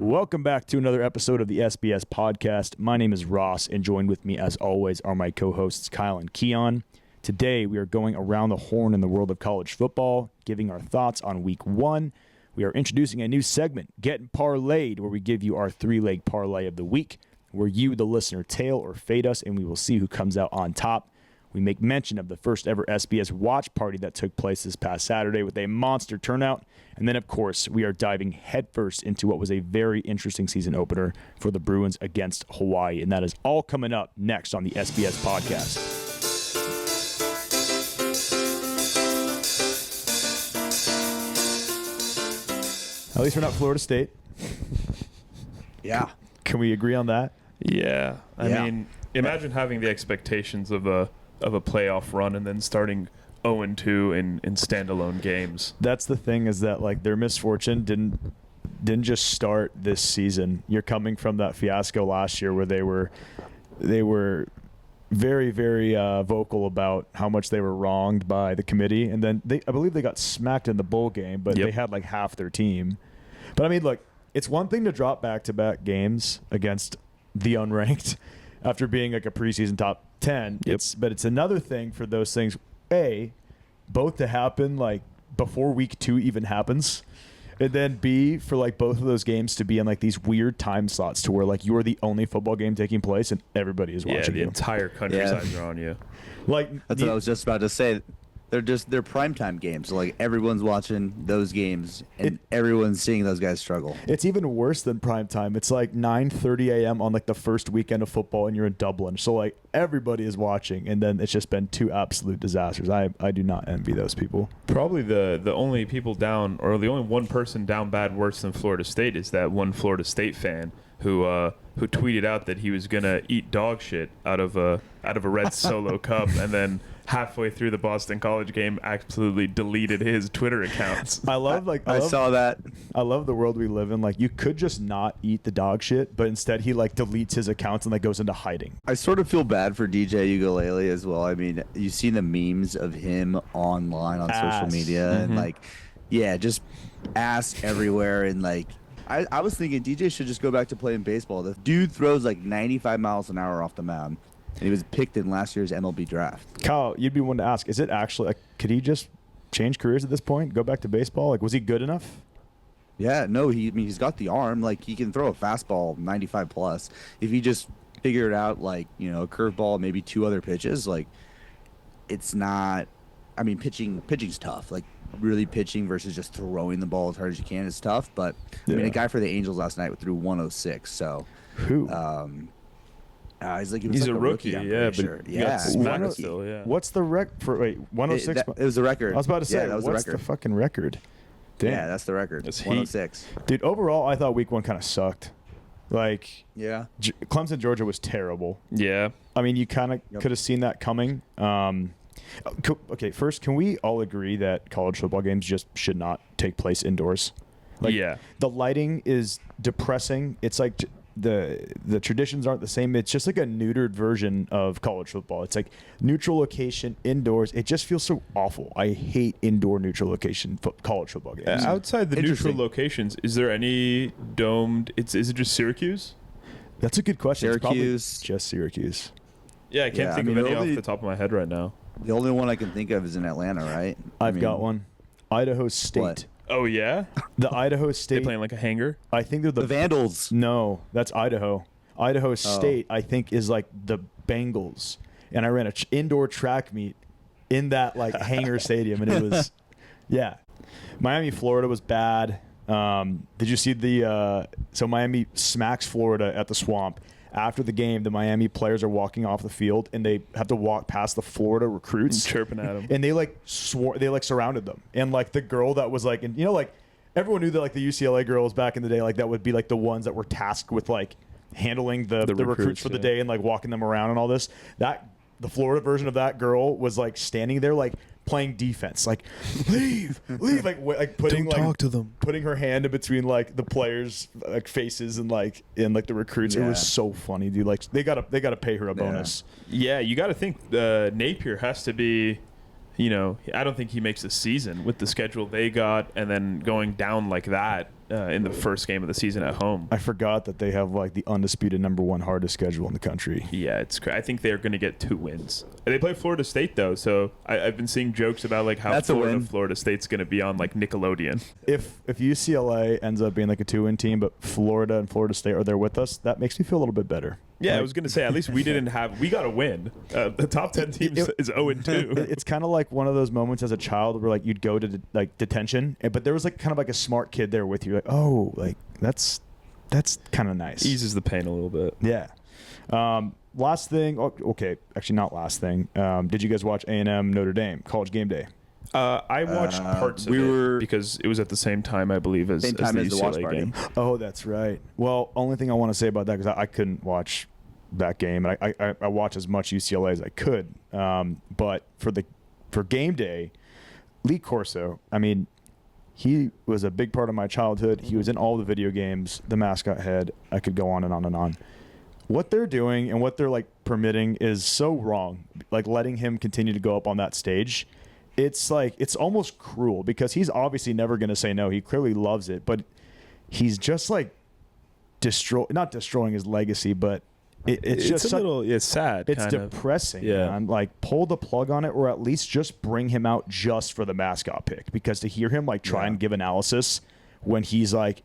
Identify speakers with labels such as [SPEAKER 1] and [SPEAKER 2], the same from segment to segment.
[SPEAKER 1] Welcome back to another episode of the SBS podcast. My name is Ross, and joined with me, as always, are my co-hosts Kyle and Keon. Today, we are going around the horn in the world of college football, giving our thoughts on Week 1. We are introducing a new segment, Gettin Parlayed, where we give you our three-leg parlay of the week, where you, the listener, tail or fade us, and we will see who comes out on top. We make mention of the first ever SBS watch party that took place this past Saturday with a monster turnout. And then, of course, we are diving headfirst into what was a very interesting season opener for the Bruins against Hawaii. And that is all coming up next on the SBS podcast. At least we're not Florida State.
[SPEAKER 2] Yeah.
[SPEAKER 1] Can we agree on that?
[SPEAKER 3] Yeah. I mean, imagine having the expectations of a playoff run and then starting 0-2 in standalone games.
[SPEAKER 1] That's the thing, is that like their misfortune didn't just start this season. You're coming from that fiasco last year where they were very, very vocal about how much they were wronged by the committee, and then I believe they got smacked in the bowl game, but they had like half their team. But I mean, look, it's one thing to drop back-to-back games against the unranked after being like a preseason top 10. But it's another thing for those things, both to happen like before week 2 even happens, and then B, for like both of those games to be in like these weird time slots to where like you're the only football game taking place and everybody is watching
[SPEAKER 3] the
[SPEAKER 1] you.
[SPEAKER 3] entire country's eyes are on you.
[SPEAKER 1] Like
[SPEAKER 2] That's what I was just about to say. They're primetime games. So like everyone's watching those games and everyone's seeing those guys struggle.
[SPEAKER 1] It's even worse than prime time. It's like 9:30 a.m. on like the first weekend of football and you're in Dublin. So like everybody is watching, and then it's just been two absolute disasters. I do not envy those people.
[SPEAKER 3] Probably the only people down, or the only one person down bad worse than Florida State is that one Florida State fan who tweeted out that he was gonna eat dog shit out of a red Solo cup, and then halfway through the Boston College game absolutely deleted his Twitter accounts.
[SPEAKER 2] I saw that.
[SPEAKER 1] I love the world we live in. Like, you could just not eat the dog shit, but instead he like deletes his accounts and like goes into hiding.
[SPEAKER 2] I sort of feel bad for DJ Ukulele as well. I mean, you've seen the memes of him online on social media, and like, just ass everywhere, and like, I was thinking DJ should just go back to playing baseball. The dude throws like 95 miles an hour off the mound, and he was picked in last year's MLB draft.
[SPEAKER 1] Kyle, you'd be one to ask, is it actually like, could he just change careers at this point, go back to baseball? Like, was he good enough?
[SPEAKER 2] Yeah, no, he's got the arm. Like, he can throw a fastball 95 plus. If he just figured out, like, you know, a curveball, maybe 2 other pitches, like, it's not. I mean, pitching's tough. Like, really pitching versus just throwing the ball as hard as you can is tough. But I mean, a guy for the Angels last night threw 106. So
[SPEAKER 1] who?
[SPEAKER 2] He's
[SPEAKER 3] a rookie,
[SPEAKER 2] but
[SPEAKER 3] sure. Still, yeah.
[SPEAKER 1] What's the rec for? Wait, 106.
[SPEAKER 2] It was a record.
[SPEAKER 1] I was about to say,
[SPEAKER 2] that was
[SPEAKER 1] what's
[SPEAKER 2] the record.
[SPEAKER 1] The fucking record? Damn.
[SPEAKER 2] Yeah, that's the record.
[SPEAKER 3] That's
[SPEAKER 2] 106.
[SPEAKER 1] Dude, overall, I thought week 1 kind of sucked. Like, Clemson, Georgia was terrible.
[SPEAKER 3] Yeah.
[SPEAKER 1] I mean, you kind of could have seen that coming. Okay, first, can we all agree that college football games just should not take place indoors? Like, the lighting is depressing. It's like the traditions aren't the same. It's just like a neutered version of college football. It's like neutral location indoors. It just feels so awful. I hate indoor neutral location college football games.
[SPEAKER 3] Outside the neutral locations, is there any domed? Is it just Syracuse?
[SPEAKER 1] That's a good question.
[SPEAKER 2] Syracuse.
[SPEAKER 1] It's probably just Syracuse.
[SPEAKER 3] Yeah, I can't think of any off the top of my head right now.
[SPEAKER 2] The only one I can think of is in Atlanta, right?
[SPEAKER 1] I've got one. Idaho State.
[SPEAKER 2] What?
[SPEAKER 3] Oh, yeah?
[SPEAKER 1] The Idaho State.
[SPEAKER 3] They playing like a hanger?
[SPEAKER 1] I think they're
[SPEAKER 2] the Vandals.
[SPEAKER 1] No, that's Idaho. Idaho State, I think, is like the Bengals. And I ran an indoor track meet in that like hangar stadium, and it was, Miami, Florida was bad. Did you see so Miami smacks Florida at the Swamp. After the game, the Miami players are walking off the field, and they have to walk past the Florida recruits,
[SPEAKER 3] chirping at them,
[SPEAKER 1] and they like surrounded them. And like the girl that was like, and you know, like everyone knew that like the UCLA girls back in the day, like that would be like the ones that were tasked with like handling the recruits for the day and like walking them around and all this. That the Florida version of that girl was like standing there like playing defense, like leave, like putting
[SPEAKER 3] Don't talk to them,
[SPEAKER 1] putting her hand in between like the players' like faces and like the recruits. It was so funny, dude. Like they gotta pay her a bonus.
[SPEAKER 3] Yeah, you got to think Napier has to be. You know, I don't think he makes the season with the schedule they got, and then going down like that. in the first game of the season at home.
[SPEAKER 1] I forgot that they have like the undisputed #1 hardest schedule in the country.
[SPEAKER 3] Yeah, I think they're going to get 2 wins. They play Florida State though, so I've been seeing jokes about like how Florida State's going to be on like Nickelodeon.
[SPEAKER 1] If UCLA ends up being like a 2-win team, but Florida and Florida State are there with us, that makes me feel a little bit better.
[SPEAKER 3] Yeah,
[SPEAKER 1] like,
[SPEAKER 3] I was going to say, at least we got a win. The top 10 teams is 0-2.
[SPEAKER 1] It's kind of like one of those moments as a child where like you'd go to like detention, but there was like kind of like a smart kid there with you, like, oh, like that's kind of nice.
[SPEAKER 3] Eases the pain a little bit.
[SPEAKER 1] Yeah. Last thing. Okay, actually not last thing. Did you guys watch A&M Notre Dame College Game Day?
[SPEAKER 3] I watched parts of it because it was at the same time, I believe, as the UCLA game.
[SPEAKER 1] Oh, that's right. Well, only thing I want to say about that, because I couldn't watch that game, and I watched as much UCLA as I could. But for game day, Lee Corso, I mean, he was a big part of my childhood. He was in all the video games, the mascot head. I could go on and on and on. What they're doing and what they're like permitting is so wrong. Like letting him continue to go up on that stage. It's like, it's almost cruel because he's obviously never going to say no. He clearly loves it, but he's just like not destroying his legacy, but it's just
[SPEAKER 3] it's sad.
[SPEAKER 1] It's depressing, man. Like pull the plug on it, or at least just bring him out just for the mascot pick, because to hear him like try and give analysis when he's like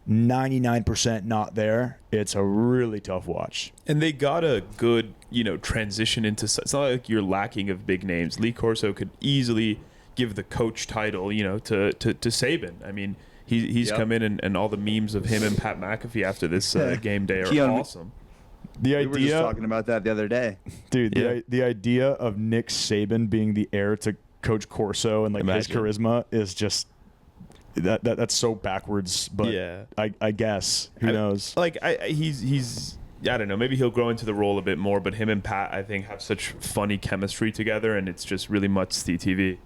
[SPEAKER 1] 99% not there, it's a really tough watch.
[SPEAKER 3] And they got a good, transition into. It's not like you're lacking of big names. Lee Corso could easily give the coach title, to Saban. I mean, he's come in and all the memes of him and Pat McAfee after this game day are awesome.
[SPEAKER 1] The idea,
[SPEAKER 2] we were just talking about that the other day,
[SPEAKER 1] dude. The idea of Nick Saban being the heir to Coach Corso and like his charisma is just. That's so backwards, but I guess who knows?
[SPEAKER 3] Like he's I don't know. Maybe he'll grow into the role a bit more. But him and Pat, I think, have such funny chemistry together, and it's just really must-see TV.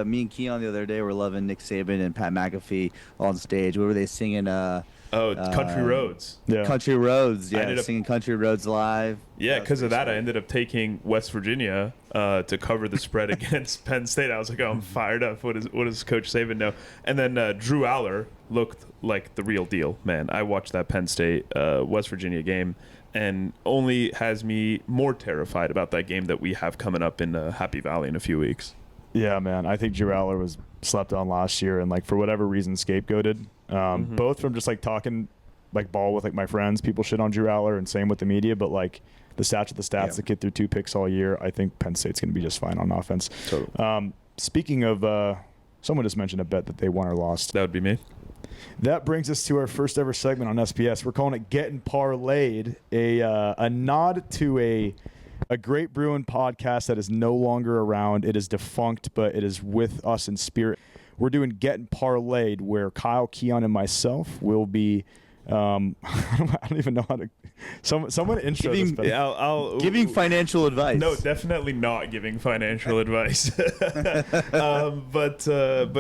[SPEAKER 2] Me and Keon the other day were loving Nick Saban and Pat McAfee on stage. What were they singing?
[SPEAKER 3] Country Roads.
[SPEAKER 2] Yeah. Country Roads. Yeah, singing Country Roads live.
[SPEAKER 3] Yeah, because of that, I ended up taking West Virginia to cover the spread against Penn State. I was like, oh, I'm fired up. What does Coach Saban know? And then Drew Aller looked like the real deal, man. I watched that Penn State West Virginia game, and only has me more terrified about that game that we have coming up in Happy Valley in a few weeks.
[SPEAKER 1] Yeah, man. I think Drew Aller was slept on last year, and like for whatever reason, scapegoated. Both from just like talking like ball with like my friends, people shit on Drew Aller, and same with the media. But like the stats, the kid threw 2 picks all year. I think Penn State's going to be just fine on offense.
[SPEAKER 3] Totally.
[SPEAKER 1] Speaking of, someone just mentioned a bet that they won or lost.
[SPEAKER 3] That would be me.
[SPEAKER 1] That brings us to our first ever segment on SBS. We're calling it Gettin Parlayed, a nod to a great Bruin podcast that is no longer around. It is defunct, but it is with us in spirit. We're doing Gettin Parlayed, where Kyle, Keon, and myself will be. I don't even know how to. Someone intro this.
[SPEAKER 2] Giving financial advice.
[SPEAKER 3] No, definitely not giving financial advice. But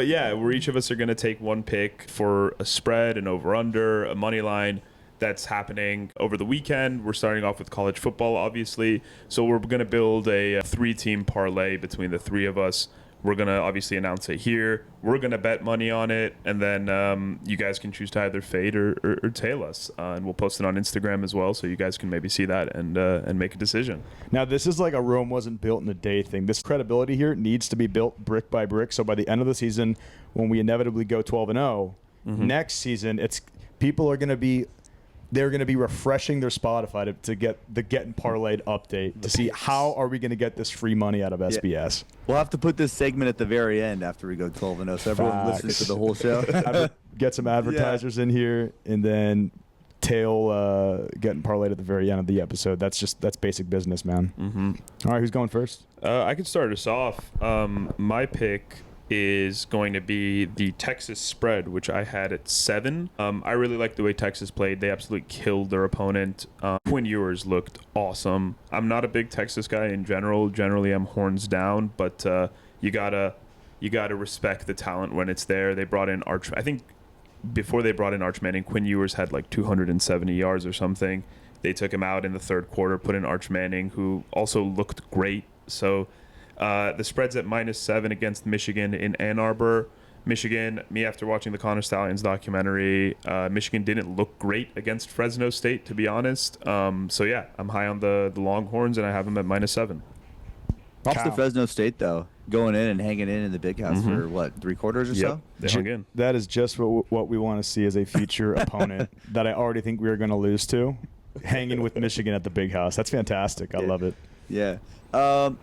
[SPEAKER 3] yeah, where each of us are going to take one pick for a spread, an over/under, a money line. That's happening over the weekend. We're starting off with college football, obviously. So we're going to build a 3-team parlay between the 3 of us. We're going to obviously announce it here. We're going to bet money on it. And then you guys can choose to either fade or tail us. And we'll post it on Instagram as well, so you guys can maybe see that and make a decision.
[SPEAKER 1] Now, this is like a Rome wasn't built in a day thing. This credibility here needs to be built brick by brick. So by the end of the season, when we inevitably go 12-0, next season, people are going to be... They're going to be refreshing their Spotify to get the Gettin Parlayed update to see how are we going to get this free money out of SBS.
[SPEAKER 2] We'll have to put this segment at the very end after we go 12-0, so everyone listens to the whole show.
[SPEAKER 1] Get some advertisers in here, and then tail Gettin Parlayed at the very end of the episode. That's basic business, man. All right, who's going first?
[SPEAKER 3] I can start us off. My pick is going to be the Texas spread, which I had at 7. I really like the way Texas played. They absolutely killed their opponent. Quinn Ewers looked awesome. I'm not a big Texas guy in general. Generally, I'm horns down, but you gotta respect the talent when it's there. They brought in I think before they brought in Arch Manning, Quinn Ewers had like 270 yards or something. They took him out in the third quarter, put in Arch Manning, who also looked great. So the spread's at -7 against Michigan in Ann Arbor. Michigan, me after watching the Connor Stallions documentary, Michigan didn't look great against Fresno State, to be honest. So yeah, I'm high on the Longhorns, and I have them at -7.
[SPEAKER 2] Props to Fresno State, though, going in and hanging in the Big House for, what, 3 quarters or so?
[SPEAKER 3] They hung in.
[SPEAKER 1] That is just what we want to see as a future opponent that I already think we are going to lose to, hanging with Michigan at the Big House. That's fantastic. I love it.
[SPEAKER 2] Yeah.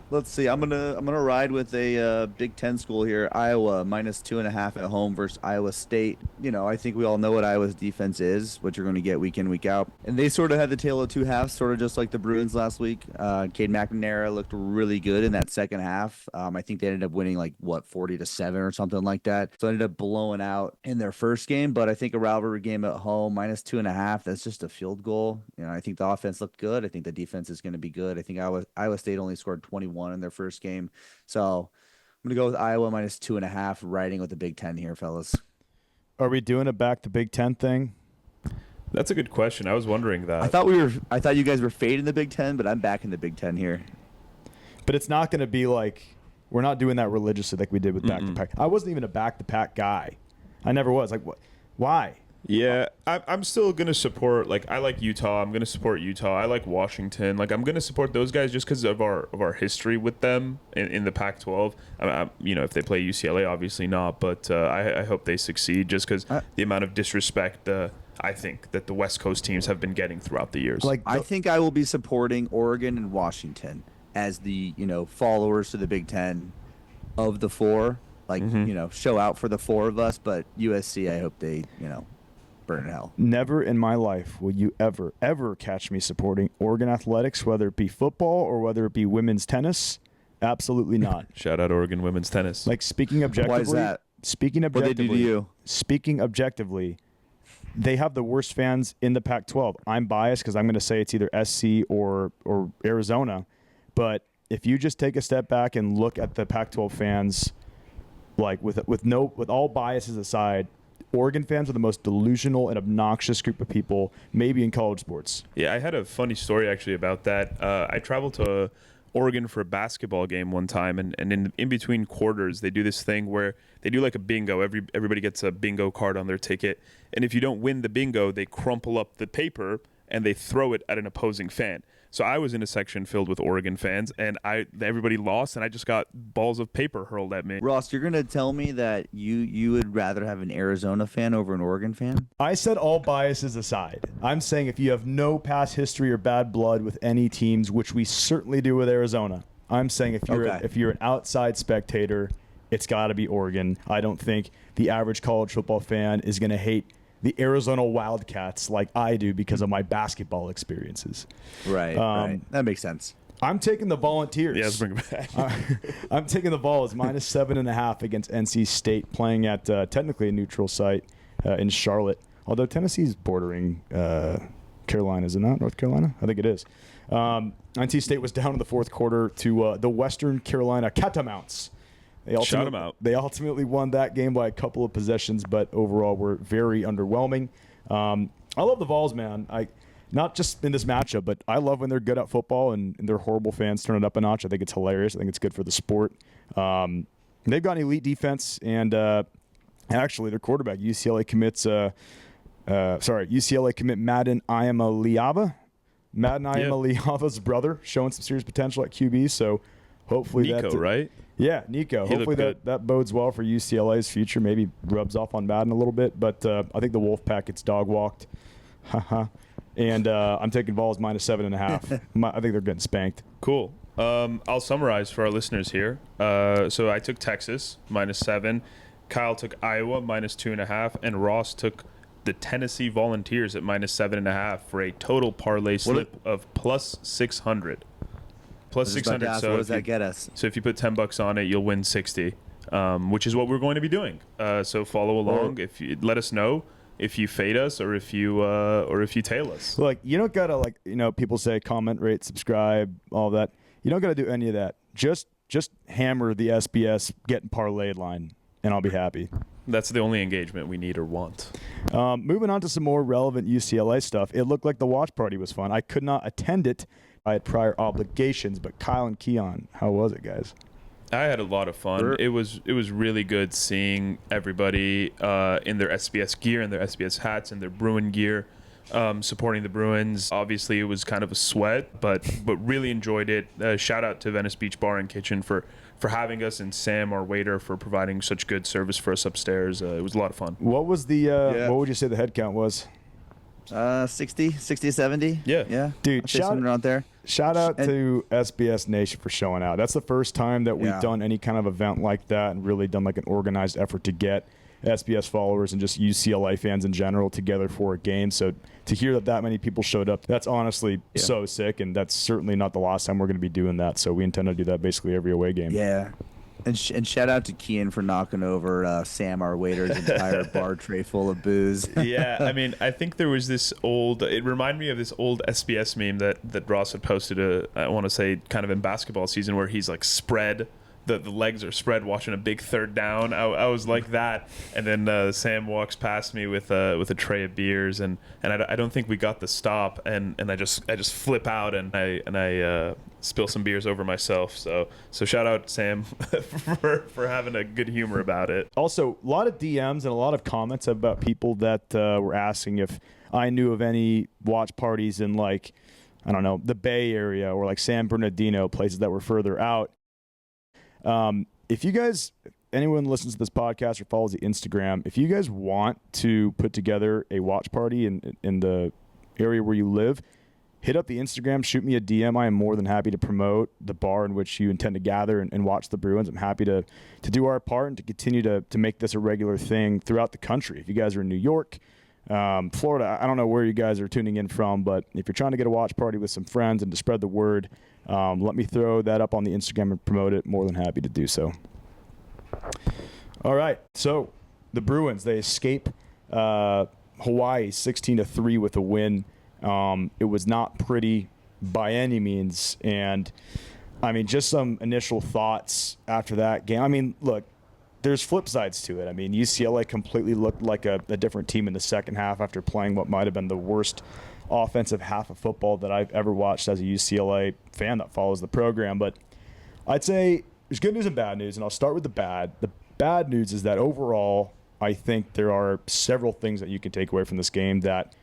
[SPEAKER 2] Let's see. I'm gonna ride with a Big Ten school here. Iowa -2.5 at home versus Iowa State. You know, I think we all know what Iowa's defense is, what you're going to get week in, week out, and they sort of had the tale of two halves, sort of just like the Bruins last week. Cade McNamara looked really good in that second half. I think they ended up winning 40-7 or something like that. So ended up blowing out in their first game, but I think a rivalry game at home -2.5. That's just a field goal. You know, I think the offense looked good. I think the defense is going to be good. I think Iowa State only scored 21 in their first game. So I'm going to go with Iowa -2.5, riding with the Big Ten here, fellas.
[SPEAKER 1] Are we doing a back to Big Ten thing?
[SPEAKER 3] That's a good question. I was wondering that.
[SPEAKER 2] I thought you guys were fading the Big Ten, but I'm back in the Big Ten here.
[SPEAKER 1] But it's not going to be we're not doing that religiously like we did with back to pack. I wasn't even a back to pack guy. I never was. What? Why?
[SPEAKER 3] Yeah, I'm still going to support, I like Utah. I'm going to support Utah. I like Washington. I'm going to support those guys just because of our history with them in the Pac-12. If they play UCLA, obviously not, but I hope they succeed just because the amount of disrespect I think that the West Coast teams have been getting throughout the years.
[SPEAKER 2] I think I will be supporting Oregon and Washington as the, followers to the Big Ten of the 4. Show out for the 4 of us, but USC, I hope they, burn in hell.
[SPEAKER 1] Never in my life will you ever catch me supporting Oregon athletics, whether it be football or whether it be women's tennis. Absolutely not.
[SPEAKER 3] Shout out Oregon women's tennis.
[SPEAKER 1] Speaking objectively.
[SPEAKER 2] Why is that?
[SPEAKER 1] Speaking objectively.
[SPEAKER 2] What they do to you?
[SPEAKER 1] Speaking objectively, they have the worst fans in the Pac-12. I'm biased because I'm going to say it's either SC or Arizona. But if you just take a step back and look at the Pac-12 fans, with all biases aside, Oregon fans are the most delusional and obnoxious group of people, maybe in college sports.
[SPEAKER 3] Yeah, I had a funny story actually about that. I traveled to Oregon for a basketball game one time, and in between quarters, they do this thing where they do a bingo. Everybody gets a bingo card on their ticket, and if you don't win the bingo, they crumple up the paper and they throw it at an opposing fan. So I was in a section filled with Oregon fans, and everybody lost, and I just got balls of paper hurled at me.
[SPEAKER 2] Ross, you're going to tell me that you would rather have an Arizona fan over an Oregon fan?
[SPEAKER 1] I said all biases aside. I'm saying if you have no past history or bad blood with any teams, which we certainly do with Arizona, I'm saying if you're an outside spectator, it's got to be Oregon. I don't think the average college football fan is going to hate the Arizona Wildcats like I do because of my basketball experiences.
[SPEAKER 2] Right. That makes sense.
[SPEAKER 1] I'm taking the Volunteers.
[SPEAKER 3] Yeah, let's bring it back.
[SPEAKER 1] I'm taking the Vols -7.5 against NC State, playing at technically a neutral site in Charlotte. Although Tennessee's bordering Carolina, is it not? North Carolina? I think it is. NC State was down in the fourth quarter to the Western Carolina Catamounts.
[SPEAKER 3] Shout them out.
[SPEAKER 1] They ultimately won that game by a couple of possessions, but overall were very underwhelming. I love the Vols, man. Not just in this matchup, but I love when they're good at football and their horrible fans turn it up a notch. I think it's hilarious. I think it's good for the sport. They've got an elite defense, and actually their quarterback, UCLA commit Madden Iamaleava. Madden Iamaleava's brother, showing some serious potential at QB, so hopefully
[SPEAKER 3] Nico, right?
[SPEAKER 1] Yeah, Nico. Hopefully that bodes well for UCLA's future. Maybe rubs off on Madden a little bit, but I think the Wolfpack gets dog walked. And I'm taking Vols -7.5. I think they're getting spanked.
[SPEAKER 3] Cool. I'll summarize for our listeners here. So I took Texas -7. Kyle took Iowa -2.5, and Ross took the Tennessee Volunteers at -7.5 for a total parlay slip of +600. +600. So
[SPEAKER 2] what does that get us?
[SPEAKER 3] So if you put $10 on it, you'll win 60, which is what we're going to be doing. So follow along. If you let us know if you fade us or if you tail us.
[SPEAKER 1] You don't gotta people say comment, rate, subscribe, all that. You don't gotta do any of that. Just hammer the SBS Gettin Parlayed line, and I'll be happy.
[SPEAKER 3] That's the only engagement we need or want.
[SPEAKER 1] Moving on to some more relevant UCLA stuff. It looked like the watch party was fun. I could not attend it. I had prior obligations, but Kyle and Keon, how was it, guys?
[SPEAKER 3] I had a lot of fun.
[SPEAKER 2] Sure.
[SPEAKER 3] It was really good seeing everybody in their SBS gear, and their SBS hats, and their Bruin gear, supporting the Bruins. Obviously, it was kind of a sweat, but really enjoyed it. Shout out to Venice Beach Bar and Kitchen for having us, and Sam, our waiter, for providing such good service for us upstairs. It was a lot of fun.
[SPEAKER 1] What was the what would you say the head count was?
[SPEAKER 2] 60, 70.
[SPEAKER 3] Yeah.
[SPEAKER 1] Dude,
[SPEAKER 2] I'd say somewhere around there.
[SPEAKER 1] Shout out to SBS Nation for showing out. That's the first time that we've done any kind of event like that and really done like an organized effort to get SBS followers and just UCLA fans in general together for a game. So to hear that many people showed up, that's honestly so sick, and that's certainly not the last time we're going to be doing that. So we intend to do that basically every away game.
[SPEAKER 2] Yeah. And shout out to Kian for knocking over Sam, our waiter's entire bar tray full of booze.
[SPEAKER 3] Yeah, I mean, I think there was this it reminded me of this old SBS meme that Ross had posted, I want to say kind of in basketball season, where he's like spread, the legs are spread watching a big third down. I was like that. And then Sam walks past me with a tray of beers, and I don't think we got the stop, and I just flip out, and I spill some beers over myself. So shout out Sam for having a good humor about it.
[SPEAKER 1] Also, a lot of DMs and a lot of comments about people that were asking if I knew of any watch parties in, like, I don't know, the Bay Area or like San Bernardino, places that were further out. If you guys, anyone listens to this podcast or follows the Instagram, if you guys want to put together a watch party in the area where you live, hit up the Instagram, shoot me a DM. I am more than happy to promote the bar in which you intend to gather and watch the Bruins. I'm happy to do our part and to continue to make this a regular thing throughout the country. If you guys are in New York, Florida, I don't know where you guys are tuning in from, but if you're trying to get a watch party with some friends and to spread the word, let me throw that up on the Instagram and promote it. More than happy to do so. All right, so the Bruins, they escape Hawaii 16-3 with a win. It was not pretty by any means, and I mean, just some initial thoughts after that game. I mean, look, there's flip sides to it. I mean, UCLA completely looked like a different team in the second half after playing what might have been the worst offensive half of football that I've ever watched as a UCLA fan that follows the program. But I'd say there's good news and bad news, and I'll start with the bad. The bad news is that overall, I think there are several things that you can take away from this game that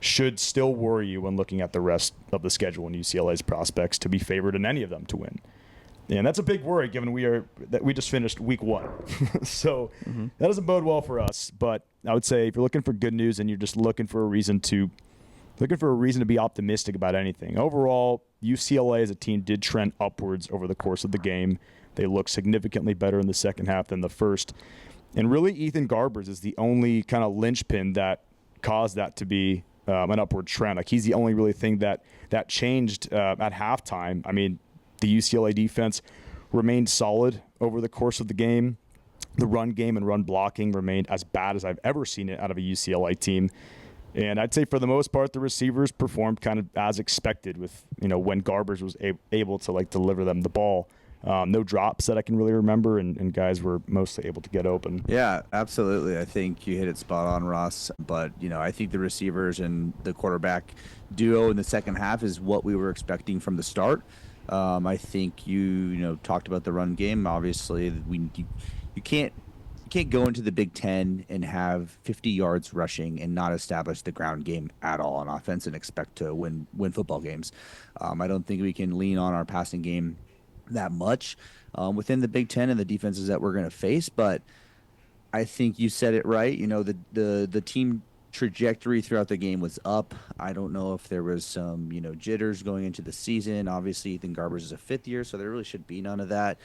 [SPEAKER 1] should still worry you when looking at the rest of the schedule and UCLA's prospects to be favored in any of them to win. And that's a big worry given we just finished week 1. So that doesn't bode well for us. But I would say if you're looking for good news and you're just looking for a reason to be optimistic about anything, overall, UCLA as a team did trend upwards over the course of the game. They looked significantly better in the second half than the first. And really, Ethan Garbers is the only kind of linchpin that caused that to be an upward trend. Like, he's the only really thing that changed at halftime. I mean, the UCLA defense remained solid over the course of the game. The run game and run blocking remained as bad as I've ever seen it out of a UCLA team. And I'd say for the most part, the receivers performed kind of as expected with, when Garbers was able to like deliver them the ball. No drops that I can really remember, and guys were mostly able to get open.
[SPEAKER 2] Yeah, absolutely. I think you hit it spot on, Ross. But, I think the receivers and the quarterback duo in the second half is what we were expecting from the start. I think you talked about the run game. Obviously, you can't go into the Big Ten and have 50 yards rushing and not establish the ground game at all on offense and expect to win football games. I don't think we can lean on our passing game that much within the Big Ten and the defenses that we're going to face. But I think you said it right. The team trajectory throughout the game was up. I don't know if there was some, jitters going into the season. Obviously, Ethan Garbers is a fifth year, so there really should be none of that.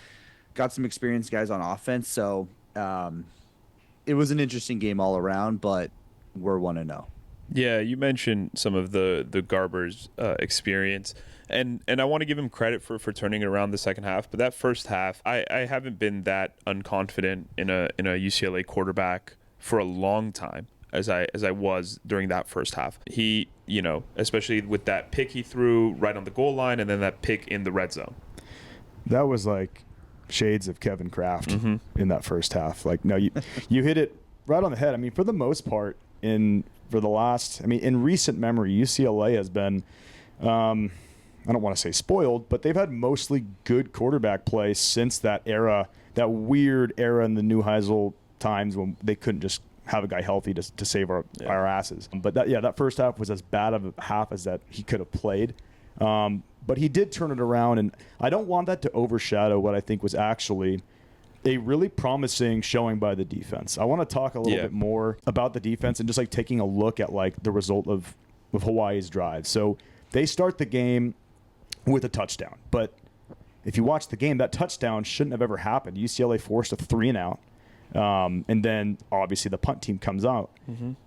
[SPEAKER 2] Got some experienced guys on offense, so it was an interesting game all around, but we're 1-0.
[SPEAKER 3] Yeah, you mentioned some of the Garbers experience, and I want to give him credit for turning it around the second half. But that first half, I haven't been that unconfident in a UCLA quarterback for a long time as I was during that first half. He, especially with that pick he threw right on the goal line, and then that pick in the red zone. That
[SPEAKER 1] was like shades of Kevin Kraft in that first half. Like, no, you hit it right on the head. I mean, for the most part, in recent memory, UCLA has been, I I don't want to say spoiled, but they've had mostly good quarterback play since that era, that weird era in the New Heisel times when they couldn't just have a guy healthy to save our asses. But that first half was as bad of a half as that he could have played. But he did turn it around, and I don't want that to overshadow what I think was actually a really promising showing by the defense. I want to talk a little bit more about the defense and just like taking a look at like the result of Hawaii's drive. So they start the game with a touchdown, but if you watch the game, that touchdown shouldn't have ever happened. UCLA forced a 3-and-out. And then obviously the punt team comes out,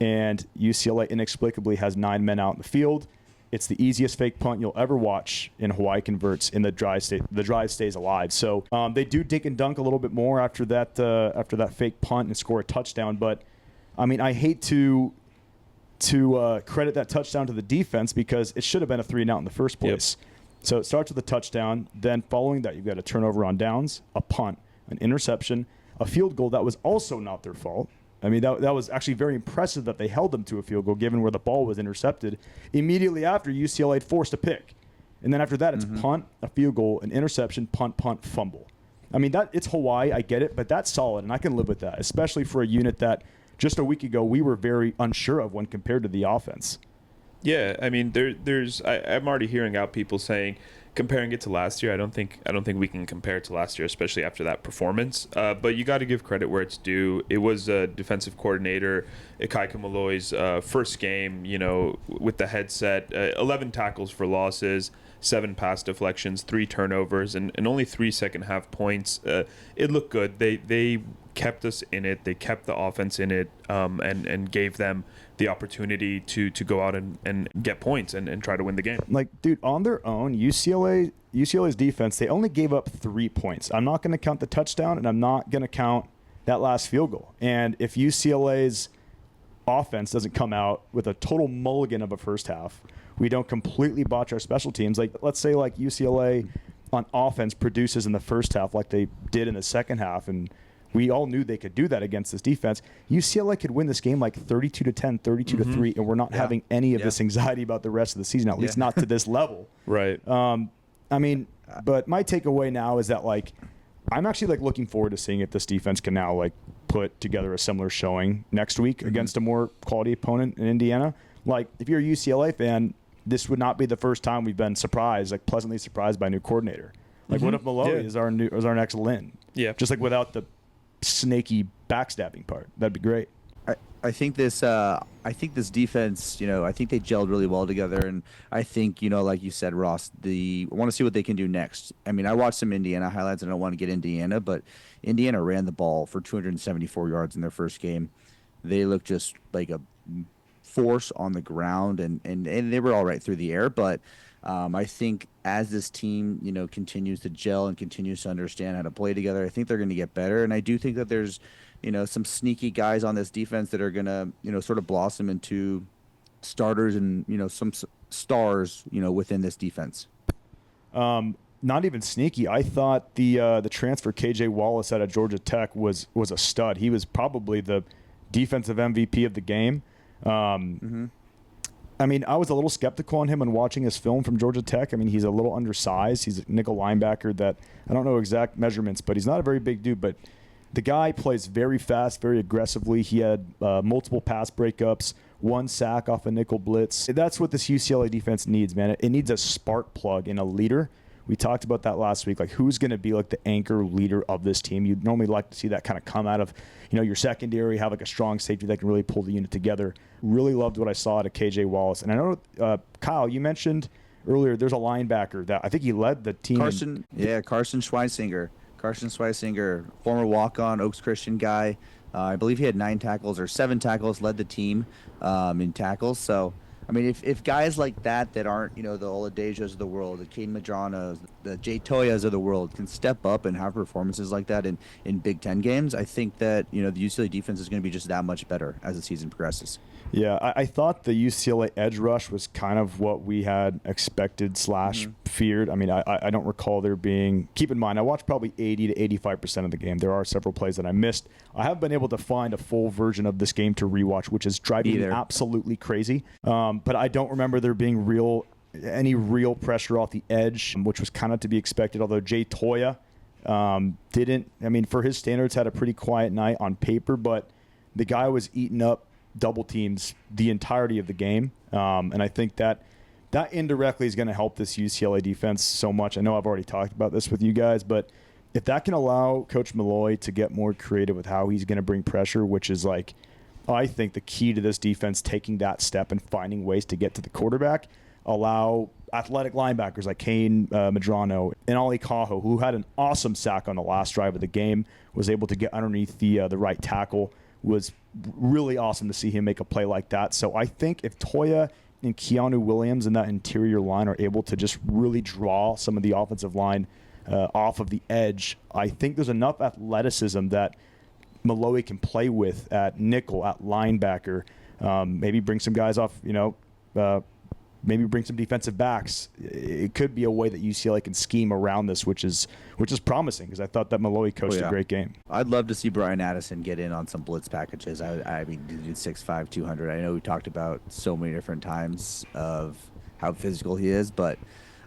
[SPEAKER 1] and UCLA inexplicably has 9 men out in the field. It's the easiest fake punt you'll ever watch in Hawaii converts, in the drive stays alive. So they do dink and dunk a little bit more after that fake punt and score a touchdown. But I mean, I hate to credit that touchdown to the defense because it should have been a 3-and-out in the first place. Yep. So it starts with a touchdown. Then following that, you've got a turnover on downs, a punt, an interception, a field goal that was also not their fault. I mean, that was actually very impressive that they held them to a field goal given where the ball was intercepted. Immediately after, UCLA had forced a pick. And then after that, it's punt, a field goal, an interception, punt, fumble. I mean, it's Hawaii. I get it, but that's solid, and I can live with that, especially for a unit that just a week ago we were very unsure of when compared to the offense.
[SPEAKER 3] Yeah, I mean, I'm already hearing out people saying, comparing it to last year, I don't think we can compare it to last year, especially after that performance. But you got to give credit where it's due. It was defensive coordinator Ikaika Malloy's first game, with the headset, 11 tackles for losses, 7 pass deflections, 3 turnovers, and only 3 second half points. It looked good. They kept us in it. They kept the offense in it, and gave them the opportunity to go out and get points and try to win the game.
[SPEAKER 1] Like, dude, on their own, UCLA's defense, they only gave up 3 points. I'm not going to count the touchdown, and I'm not going to count that last field goal. And if UCLA's offense doesn't come out with a total mulligan of a first half, we don't completely botch our special teams. Like, let's say like UCLA on offense produces in the first half like they did in the second half, and we all knew they could do that against this defense. UCLA could win this game like 32-10, 32-3, and we're not having any of this anxiety about the rest of the season, at least not to this level.
[SPEAKER 3] Right.
[SPEAKER 1] I mean, but my takeaway now is that like I'm actually like looking forward to seeing if this defense can now like put together a similar showing next week against a more quality opponent in Indiana. Like, if you're a UCLA fan, this would not be the first time we've been surprised, like pleasantly surprised by a new coordinator. Like, what if Malloy is our next Lynn? Yeah. Just like without the snaky backstabbing part. That'd be great.
[SPEAKER 2] I think this defense, I think they gelled really well together, and I think, like you said, Ross, I want to see what they can do next. I mean, I watched some Indiana highlights, and I don't want to get Indiana, but Indiana ran the ball for 274 yards in their first game. They looked just like a force on the ground, and they were all right through the air, but I think as this team, continues to gel and continues to understand how to play together, I think they're going to get better. And I do think that there's, some sneaky guys on this defense that are going to, sort of blossom into starters and, some stars, within this defense.
[SPEAKER 1] Not even sneaky. I thought the transfer KJ Wallace out of Georgia Tech was a stud. He was probably the defensive MVP of the game. I mean, I was a little skeptical on him when watching his film from Georgia Tech. I mean, he's a little undersized. He's a nickel linebacker that I don't know exact measurements, but he's not a very big dude. But the guy plays very fast, very aggressively. He had multiple pass breakups, 1 sack off a nickel blitz. That's what this UCLA defense needs, man. It needs a spark plug and a leader. We talked about that last week, like who's going to be like the anchor leader of this team. You'd normally like to see that kind of come out of, your secondary, have like a strong safety that can really pull the unit together. Really loved what I saw out of KJ Wallace. And I know, Kyle, you mentioned earlier there's a linebacker that I think he led the team.
[SPEAKER 2] Carson Schweisinger. Carson Schweisinger, former walk-on Oaks Christian guy. I believe he had 9 tackles or 7 tackles, led the team in tackles. So, I mean, if guys like that aren't, the Oladejos of the world, the Caden Madranas, the Jay Toyas of the world can step up and have performances like that in Big Ten games, I think that, the UCLA defense is going to be just that much better as the season progresses.
[SPEAKER 1] Yeah, I thought the UCLA edge rush was kind of what we had expected / feared. I mean, I don't recall there being – keep in mind, I watched probably 80 to 85% of the game. There are several plays that I missed. I haven't been able to find a full version of this game to rewatch, which is driving me absolutely crazy. But I don't remember there being real any real pressure off the edge, which was kind of to be expected, although Jay Toya didn't. I mean, for his standards, had a pretty quiet night on paper, but the guy was eating up double teams the entirety of the game. And I think that indirectly is going to help this UCLA defense so much. I know I've already talked about this with you guys, but if that can allow Coach Malloy to get more creative with how he's going to bring pressure, which is like, I think the key to this defense taking that step and finding ways to get to the quarterback, allow athletic linebackers like Kane Medrano and Ali Cajo, who had an awesome sack on the last drive of the game, was able to get underneath the right tackle. Was really awesome to see him make a play like that. So I think if Toya and Keanu Williams in that interior line are able to just really draw some of the offensive line off of the edge, I think there's enough athleticism that Malloy can play with at nickel, at linebacker, maybe bring some guys off, maybe bring some defensive backs. It could be a way that UCLA can scheme around this, which is promising, because I thought that Malloy coached a great game.
[SPEAKER 2] I'd love to see Brian Addison get in on some blitz packages. I mean, dude, 6'5", 200. I know we talked about so many different times of how physical he is, but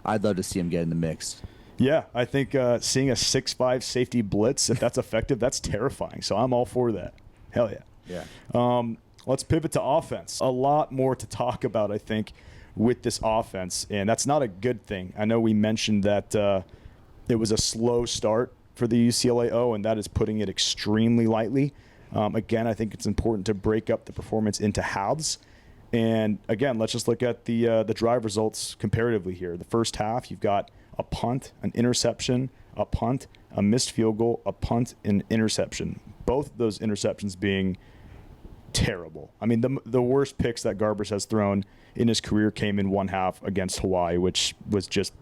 [SPEAKER 2] I'd love to see him get in the mix.
[SPEAKER 1] Yeah, I think seeing a 6'5" safety blitz, if that's effective, that's terrifying. So I'm all for that. Hell yeah.
[SPEAKER 2] Yeah.
[SPEAKER 1] Let's pivot to offense. A lot more to talk about, I think, with this offense, and that's not a good thing. I know we mentioned that it was a slow start for the UCLA O, and that is putting it extremely lightly. Again, I think it's important to break up the performance into halves. And again, let's just look at the drive results comparatively here. The first half, you've got a punt, an interception, a punt, a missed field goal, a punt, and interception. Both of those interceptions being terrible. I mean, the worst picks that Garbers has thrown in his career came in one half against Hawaii, which was just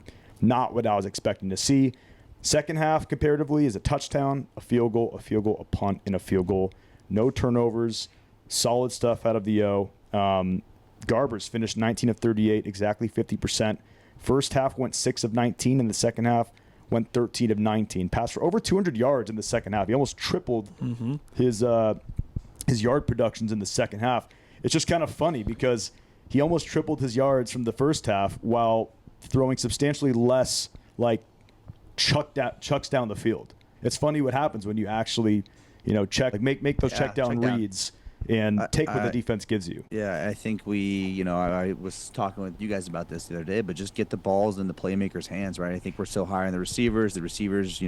[SPEAKER 1] not what I was expecting to see. Second half, comparatively, is a touchdown, a field goal, a punt, and a field goal. No turnovers, solid stuff out of the O. Garbers finished 19 of 38, exactly 50%. First half went 6 of 19, and the second half went 13 of 19. Passed for over 200 yards in the second half. He almost tripled his yard productions in the second half. It's just kind of funny because he almost tripled his yards from the first half while throwing substantially less, like chucks down the field. It's funny what happens when you actually, check, like make those check down reads and take what the defense gives you.
[SPEAKER 2] Yeah, I think I was talking with you guys about this the other day, but just get the balls in the playmakers' hands, right? I think we're so high on the receivers. The receivers,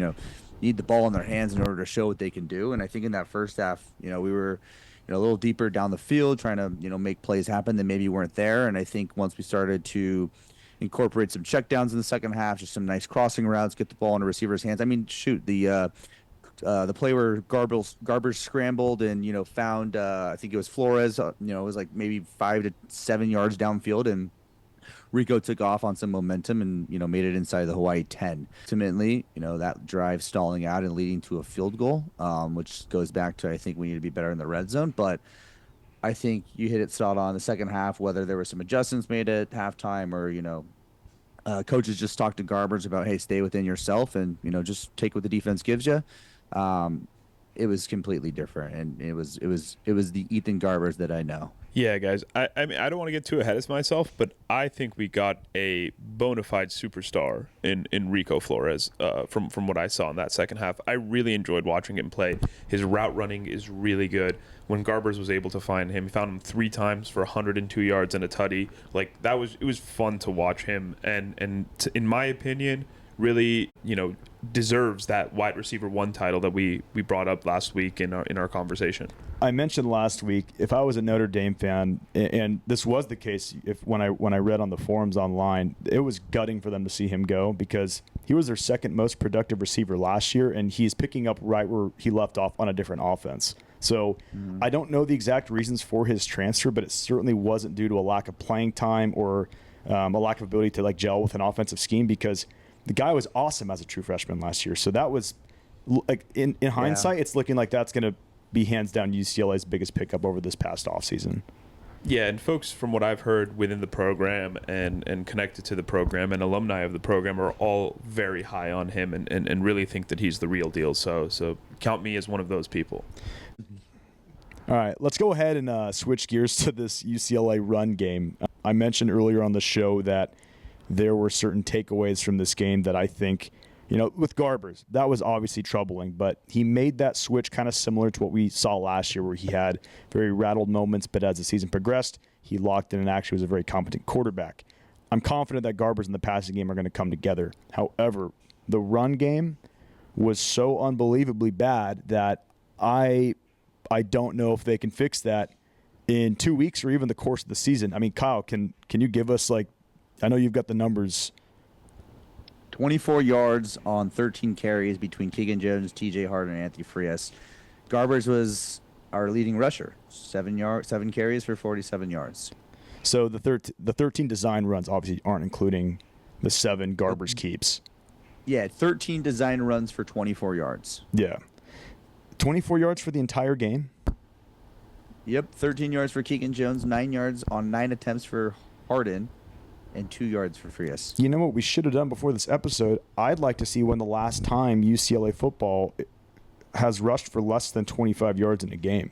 [SPEAKER 2] need the ball in their hands in order to show what they can do. And I think in that first half, we were a little deeper down the field trying to, make plays happen that maybe weren't there. And I think once we started to incorporate some checkdowns in the second half, just some nice crossing routes, get the ball in the receiver's hands. I mean, shoot, the play where Garbers scrambled and, found, I think it was Flores, it was like maybe 5 to 7 yards downfield, and Rico took off on some momentum and, made it inside the Hawaii 10. Ultimately, that drive stalling out and leading to a field goal, which goes back to, I think we need to be better in the red zone. But I think you hit it spot on the second half, whether there were some adjustments made at halftime or, coaches just talked to Garbers about, hey, stay within yourself and, just take what the defense gives you. It was completely different, and it was the Ethan Garbers that I know.
[SPEAKER 3] Yeah, guys. I mean, I don't want to get too ahead of myself, but I think we got a bona fide superstar in Rico Flores from what I saw in that second half. I really enjoyed watching him play. His route running is really good. When Garbers was able to find him, he found him 3 times for 102 yards and a tutty. Like, it was fun to watch him, and in my opinion, really, deserves that wide receiver 1 title that we brought up last week in our conversation.
[SPEAKER 1] I mentioned last week, if I was a Notre Dame fan, and this was the case, when I read on the forums online, it was gutting for them to see him go, because he was their second most productive receiver last year, and he's picking up right where he left off on a different offense. So I don't know the exact reasons for his transfer, but it certainly wasn't due to a lack of playing time or a lack of ability to gel with an offensive scheme, because the guy was awesome as a true freshman last year. So that was, in hindsight, it's looking like that's going to be hands down UCLA's biggest pickup over this past offseason.
[SPEAKER 3] Yeah, and folks, from what I've heard within the program and connected to the program and alumni of the program, are all very high on him and really think that he's the real deal. So count me as one of those people.
[SPEAKER 1] All right, let's go ahead and switch gears to this UCLA run game. I mentioned earlier on the show that there were certain takeaways from this game that I think, with Garbers, that was obviously troubling, but he made that switch kind of similar to what we saw last year where he had very rattled moments, but as the season progressed, he locked in and actually was a very competent quarterback. I'm confident that Garbers and the passing game are going to come together. However, the run game was so unbelievably bad that I don't know if they can fix that in 2 weeks or even the course of the season. I mean, Kyle, can you give us, I know you've got the numbers.
[SPEAKER 2] 24 yards on 13 carries between Keegan Jones, TJ Harden, and Anthony Frias. Garbers was our leading rusher, 7 carries for 47 yards.
[SPEAKER 1] So the 13 design runs obviously aren't including the 7 Garbers keeps.
[SPEAKER 2] Yeah, 13 design runs for 24 yards.
[SPEAKER 1] Yeah. 24 yards for the entire game?
[SPEAKER 2] Yep, 13 yards for Keegan Jones, 9 yards on 9 attempts for Harden, and 2 yards for Frias.
[SPEAKER 1] You know what we should have done before this episode? I'd like to see when the last time UCLA football has rushed for less than 25 yards in a game.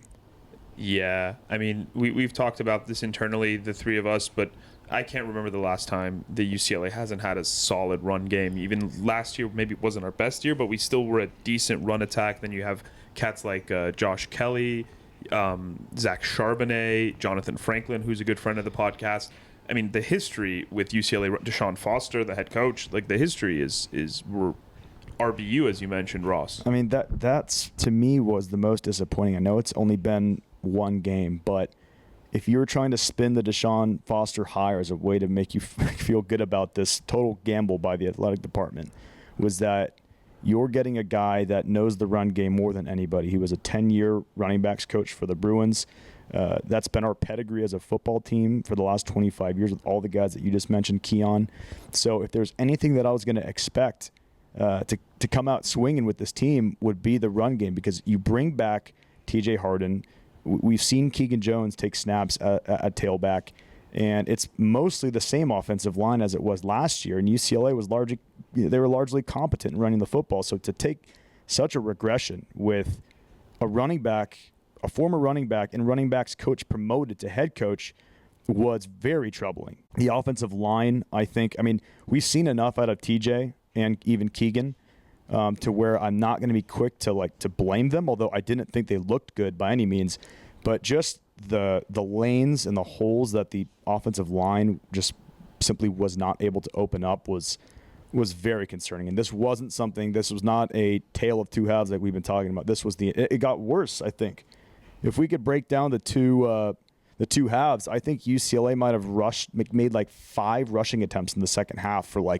[SPEAKER 3] Yeah, I mean, we've talked about this internally, the three of us, but I can't remember the last time the UCLA hasn't had a solid run game. Even last year, maybe it wasn't our best year, but we still were a decent run attack. Then you have cats like Josh Kelly, Zach Charbonnet, Jonathan Franklin, who's a good friend of the podcast. I mean, the history with UCLA, Deshaun Foster, the head coach, the history is we're RBU, as you mentioned, Ross.
[SPEAKER 1] I mean, that's to me was the most disappointing. I know it's only been one game, but if you were trying to spin the Deshaun Foster hire as a way to make you feel good about this total gamble by the athletic department, was that you're getting a guy that knows the run game more than anybody. He was a 10-year running backs coach for the Bruins. That's been our pedigree as a football team for the last 25 years with all the guys that you just mentioned, Keon. So if there's anything that I was going to expect to come out swinging with this team would be the run game, because you bring back TJ Harden. We've seen Keegan Jones take snaps at tailback, and it's mostly the same offensive line as it was last year. And UCLA was largely competent in running the football. So to take such a regression with a running back, a former running back, and running backs coach promoted to head coach was very troubling. The offensive line, we've seen enough out of TJ and even Keegan to where I'm not going to be quick to blame them, although I didn't think they looked good by any means. But just the lanes and the holes that the offensive line just simply was not able to open up was very concerning. And this was not a tale of two halves like we've been talking about. It got worse, I think. If we could break down the two halves, I think UCLA might have made 5 rushing attempts in the second half for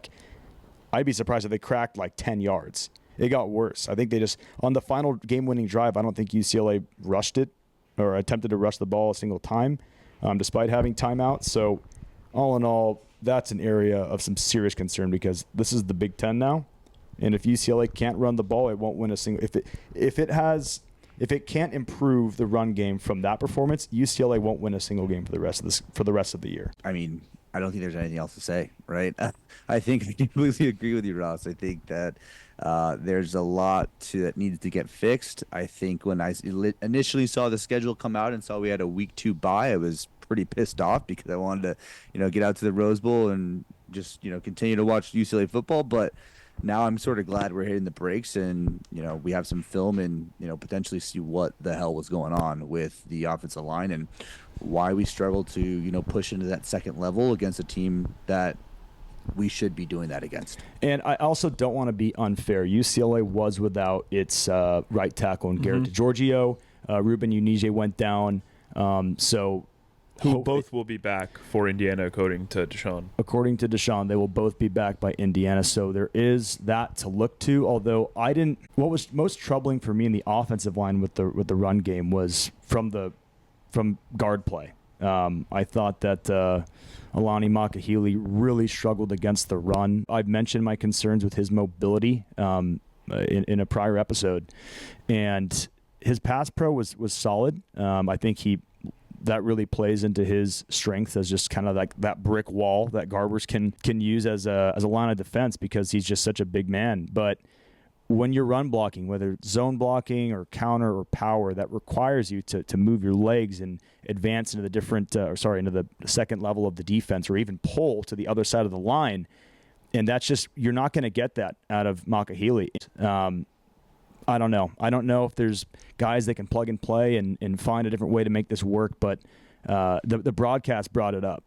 [SPEAKER 1] I'd be surprised if they cracked 10 yards. It got worse. I think they just, on the final game-winning drive, I don't think UCLA rushed it or attempted to rush the ball a single time, despite having timeouts. So all in all, that's an area of some serious concern, because this is the Big Ten now, and if UCLA can't run the ball, it won't win a single. If it can't improve the run game from that performance, UCLA won't win a single game for the rest of the year.
[SPEAKER 2] I mean, I don't think there's anything else to say, right? I think I completely agree with you, Ross. I think that there's a lot that needs to get fixed. I think when I initially saw the schedule come out and saw we had a week 2 bye, I was pretty pissed off because I wanted to, get out to the Rose Bowl and just, continue to watch UCLA football. But now I'm sort of glad we're hitting the brakes and, we have some film and, potentially see what the hell was going on with the offensive line and why we struggle to, push into that second level against a team that we should be doing that against.
[SPEAKER 1] And I also don't want to be unfair. UCLA was without its right tackle in Garrett DeGiorgio. Ruben Unije went down.
[SPEAKER 3] Who both will be back for Indiana, according to Deshaun.
[SPEAKER 1] According to Deshaun, they will both be back by Indiana. So there is that to look to. Although what was most troubling for me in the offensive line with the run game was from guard play. I thought that Alani Makahili really struggled against the run. I've mentioned my concerns with his mobility in a prior episode, and his pass pro was solid. I think that really plays into his strength as just kind of like that brick wall that Garbers can use as a line of defense, because he's just such a big man. But when you're run blocking, whether it's zone blocking or counter or power, that requires you to move your legs and advance into the into the second level of the defense, or even pull to the other side of the line. And that's just, you're not going to get that out of Makahili. I don't know. I don't know if there's guys that can plug and play and find a different way to make this work, but the broadcast brought it up.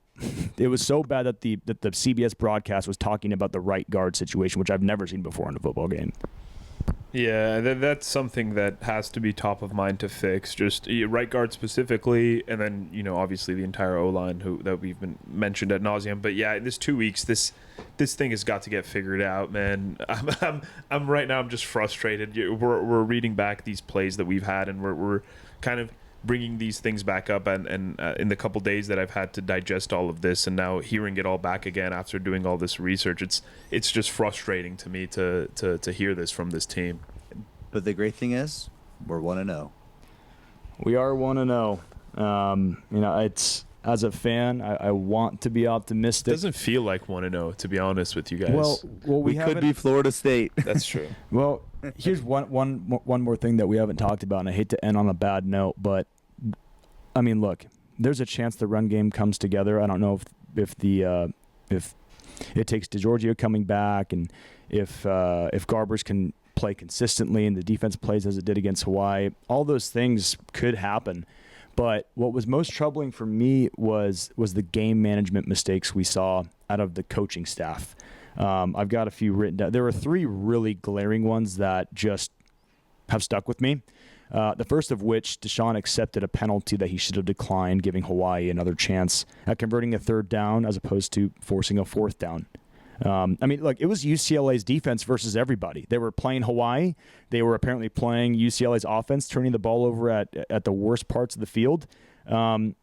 [SPEAKER 1] It was so bad that the CBS broadcast was talking about the right guard situation, which I've never seen before in a football game.
[SPEAKER 3] Yeah, that's something that has to be top of mind to fix. Just right guard specifically, and then obviously the entire O-line that we've been mentioned ad nauseum. But yeah, in this 2 weeks, this thing has got to get figured out, man. I'm right now. I'm just frustrated. We're reading back these plays that we've had, and we're kind of bringing these things back up, and in the couple days that I've had to digest all of this, and now hearing it all back again after doing all this research, it's just frustrating to me to hear this from this team.
[SPEAKER 2] But the great thing is, we're 1-0.
[SPEAKER 1] We are 1-0. It's, as a fan, I want to be optimistic.
[SPEAKER 3] It doesn't feel like 1-0, to be honest with you guys.
[SPEAKER 1] Well,
[SPEAKER 2] we could be Florida State.
[SPEAKER 3] That's true.
[SPEAKER 1] Well, here's one more thing that we haven't talked about, and I hate to end on a bad note, but I mean, look, there's a chance the run game comes together. I don't know if it takes DeGiorgio coming back, and if Garbers can play consistently and the defense plays as it did against Hawaii. All those things could happen. But what was most troubling for me was the game management mistakes we saw out of the coaching staff. I've got a few written down. There were 3 really glaring ones that just have stuck with me. The first of which, Deshaun accepted a penalty that he should have declined, giving Hawaii another chance at converting a 3rd down as opposed to forcing a 4th down. Look, it was UCLA's defense versus everybody. They were playing Hawaii. They were apparently playing UCLA's offense, turning the ball over at the worst parts of the field. It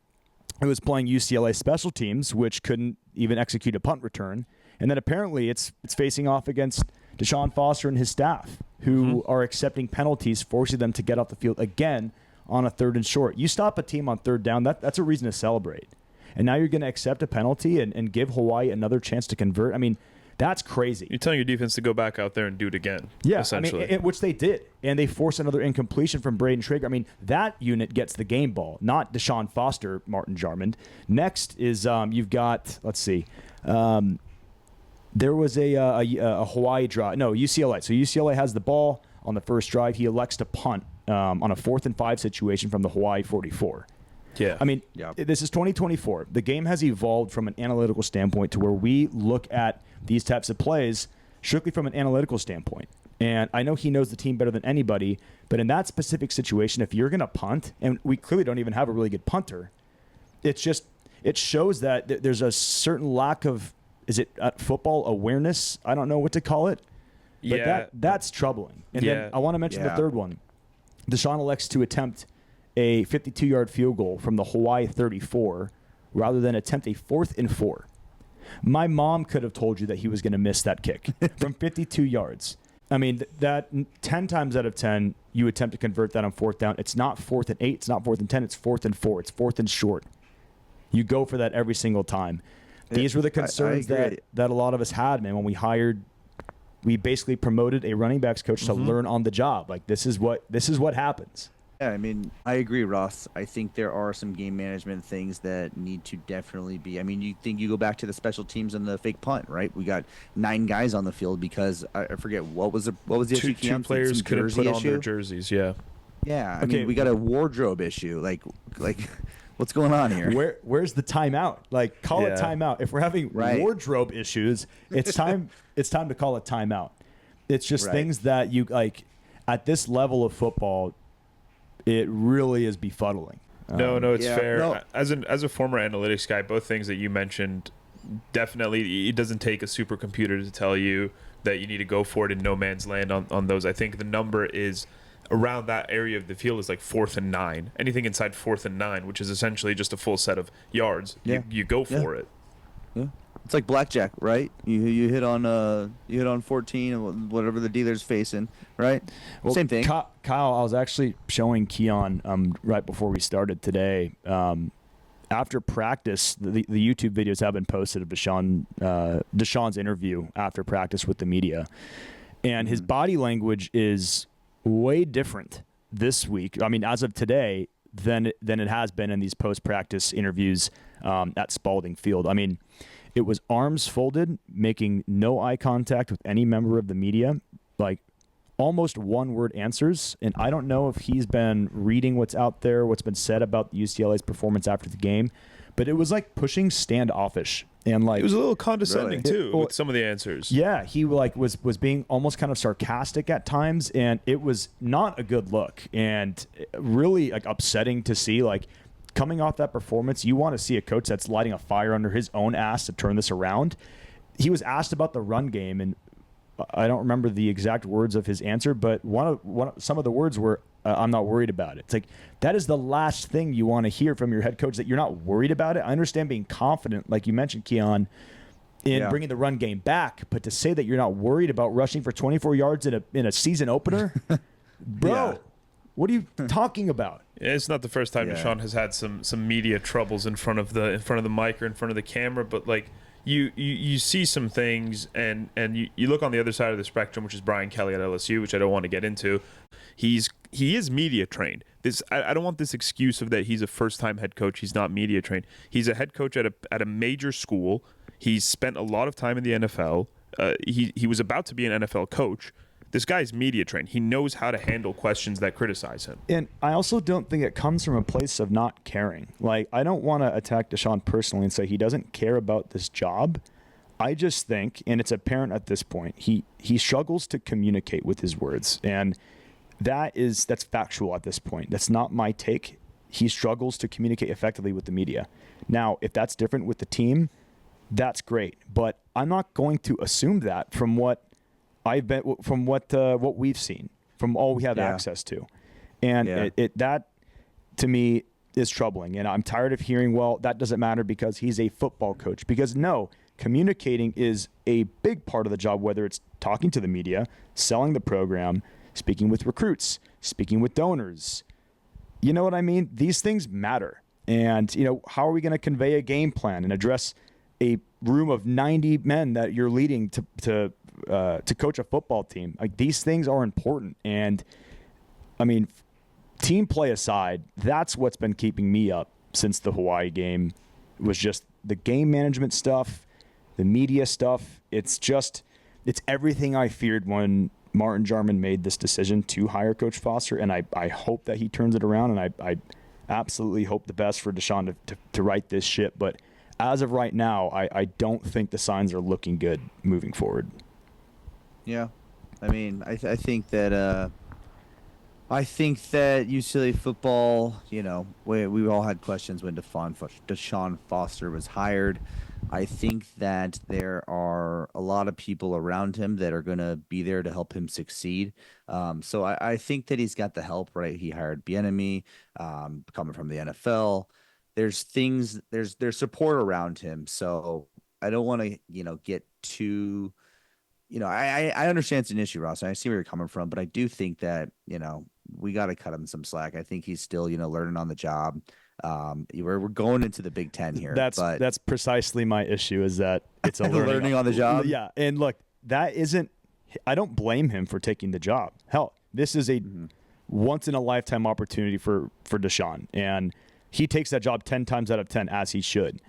[SPEAKER 1] was playing UCLA special teams, which couldn't even execute a punt return. And then apparently it's facing off against Deshaun Foster and his staff, who are accepting penalties, forcing them to get off the field again on a 3rd and short. You stop a team on 3rd down, that's a reason to celebrate. And now you're going to accept a penalty and give Hawaii another chance to convert. I mean, that's crazy.
[SPEAKER 3] You're telling your defense to go back out there and do it again.
[SPEAKER 1] Yeah,
[SPEAKER 3] essentially.
[SPEAKER 1] Which they did. And they forced another incompletion from Braden Traeger. I mean, that unit gets the game ball, not Deshaun Foster, Martin Jarmond. Next is you've got, let's see, there was a Hawaii drive. No, UCLA. So UCLA has the ball on the first drive. He elects to punt on a 4th and 5 situation from the Hawaii 44.
[SPEAKER 3] Yeah.
[SPEAKER 1] I mean, This is 2024. The game has evolved from an analytical standpoint to where we look at these types of plays strictly from an analytical standpoint. And I know he knows the team better than anybody, but in that specific situation, if you're going to punt, and we clearly don't even have a really good punter, it shows that there's a certain lack of, is it football awareness? I don't know what to call it. But that's troubling. And then I want to mention the 3rd one. Deshaun elects to attempt a 52-yard field goal from the Hawaii 34 rather than attempt a 4th and 4. My mom could have told you that he was going to miss that kick from 52 yards. I mean, that 10 times out of 10, you attempt to convert that on 4th down. It's not 4th and 8. It's not 4th and 10. It's 4th and 4. It's 4th and short. You go for that every single time. These were the concerns that a lot of us had, man, when we basically promoted a running backs coach to learn on the job. Like, this is what happens.
[SPEAKER 2] Yeah, I mean, I agree, Ross. I think there are some game management things that need to definitely be. I mean, you go back to the special teams and the fake punt, right? We got 9 guys on the field because I forget what was the issue.
[SPEAKER 3] Two players couldn't put on their jerseys. Yeah.
[SPEAKER 2] Yeah. I mean, we got a wardrobe issue. Like, what's going on here?
[SPEAKER 1] Where's the timeout? Like, call it timeout. If we're having wardrobe issues, it's time. It's time to call it timeout. It's just things that you like at this level of football. It really is befuddling.
[SPEAKER 3] No, it's fair. No. As a former analytics guy, both things that you mentioned, definitely it doesn't take a supercomputer to tell you that you need to go for it in no man's land on those. I think the number is around that area of the field is like 4th and 9. Anything inside 4th and 9, which is essentially just a full set of yards, you go for it.
[SPEAKER 2] Yeah. It's like blackjack, right? You hit on 14 and whatever the dealer's facing, right? Well, same thing.
[SPEAKER 1] Kyle, I was actually showing Keon right before we started today. After practice, the YouTube videos have been posted of Deshaun's interview after practice with the media. And his body language is way different this week. I mean, as of today, than it has been in these post-practice interviews at Spalding Field. I mean, it was arms folded, making no eye contact with any member of the media, like almost one-word answers. And I don't know if he's been reading what's out there, what's been said about UCLA's performance after the game, but it was like pushing standoffish. And like
[SPEAKER 3] It was a little condescending
[SPEAKER 2] Really?
[SPEAKER 3] too with some of the answers.
[SPEAKER 1] yeah, he like was being almost kind of sarcastic at times, and it was not a good look and really like upsetting to see. Like coming off that performance, you want to see a coach that's lighting a fire under his own ass to turn this around. He was asked about the run game, and I don't remember the exact words of his answer, but some of the words were, "I'm not worried about it." It's like that is the last thing you want to hear from your head coach, that you're not worried about it. I understand being confident, like you mentioned, Keon, in bringing the run game back, but to say that you're not worried about rushing for 24 yards in a season opener, bro,
[SPEAKER 2] Yeah.
[SPEAKER 1] what are you talking about?
[SPEAKER 3] It's not the first time
[SPEAKER 2] Yeah.
[SPEAKER 3] Deshaun has had some media troubles in front of the mic or in front of the camera, but like you see some things and you look on the other side of the spectrum, which is Brian Kelly at LSU, which I don't want to get into. He is media trained. I don't want this excuse of that he's a first time head coach. He's not media trained. He's a head coach at a major school. He's spent a lot of time in the NFL. He was about to be an NFL coach. This guy's media trained. He knows how to handle questions that criticize him.
[SPEAKER 1] And I also don't think it comes from a place of not caring. Like, I don't want to attack Deshaun personally and say he doesn't care about this job. I just think, and it's apparent at this point, he struggles to communicate with his words. And that's factual at this point. That's not my take. He struggles to communicate effectively with the media. Now, if that's different with the team, that's great. But I'm not going to assume that from what we've seen, from all we have access to. And that to me is troubling. And I'm tired of hearing, well, that doesn't matter because he's a football coach. Because no, communicating is a big part of the job, whether it's talking to the media, selling the program, speaking with recruits, speaking with donors. You know what I mean? These things matter. And, how are we going to convey a game plan and address a room of 90 men that you're leading to coach a football team? Like, these things are important. And I mean, team play aside, that's what's been keeping me up since the Hawaii game. It was just the game management stuff, the media stuff. It's everything I feared when Martin Jarman made this decision to hire Coach Foster. And I hope that he turns it around. And I absolutely hope the best for Deshaun to right this ship. But as of right now, I don't think the signs are looking good moving forward. Yeah,
[SPEAKER 2] I mean, I think that UCLA football, we all had questions when Deshaun Foster was hired. I think that there are a lot of people around him that are going to be there to help him succeed. So I think that he's got the help, right? He hired Bieniemy, coming from the NFL. There's support around him. So I don't want to, get too, I understand it's an issue, Ross. I see where you're coming from, but I do think that, we got to cut him some slack. I think he's still, learning on the job. We're going into the Big Ten here.
[SPEAKER 1] That's precisely my issue, is that it's a
[SPEAKER 2] learning on the job.
[SPEAKER 1] Yeah. And look, I don't blame him for taking the job. Hell, this is a once in a lifetime opportunity for Deshaun, and he takes that job 10 times out of 10, as he should.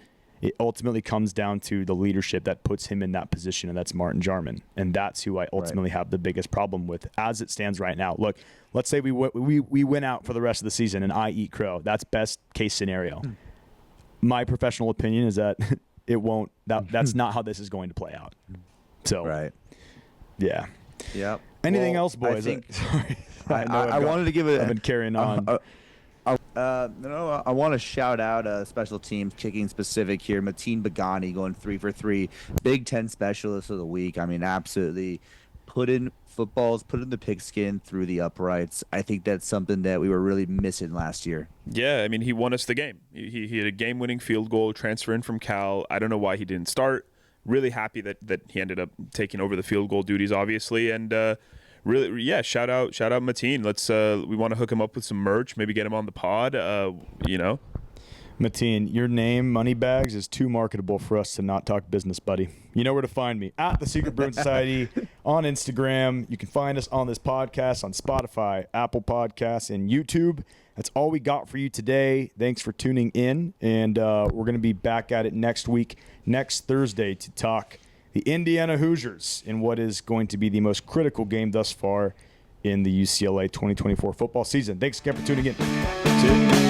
[SPEAKER 1] It ultimately comes down to the leadership that puts him in that position, and that's Martin Jarman. And that's who I ultimately have the biggest problem with as it stands right now. Look, let's say we win out for the rest of the season and I eat crow. That's best case scenario. My professional opinion is that it won't. That's not how this is going to play out. So, yeah.
[SPEAKER 2] Yep.
[SPEAKER 1] Anything else, boys?
[SPEAKER 2] Sorry.
[SPEAKER 1] I
[SPEAKER 2] wanted to give it.
[SPEAKER 1] I've been carrying on.
[SPEAKER 2] I want to shout out special teams, kicking specific here. Mateen Bagani going 3 for 3, Big Ten specialist of the week. I mean, absolutely put in the pigskin through the uprights. I think that's something that we were really missing last year.
[SPEAKER 3] Yeah, I mean, he won us the game. He had a game-winning field goal, transfer in from Cal. I don't know why he didn't start. Really happy that he ended up taking over the field goal duties, obviously, and really, yeah, shout out Mateen. Let's we want to hook him up with some merch, maybe get him on the pod.
[SPEAKER 1] Mateen, your name, Moneybags, is too marketable for us to not talk business, buddy. You know where to find me, at the Secret Bruin Society on Instagram. You can find us on this podcast on Spotify, Apple Podcasts, and YouTube. That's all we got for you today. Thanks for tuning in, and we're going to be back at it next week, next Thursday, to talk the Indiana Hoosiers in what is going to be the most critical game thus far in the UCLA 2024 football season. Thanks again for tuning in. See you.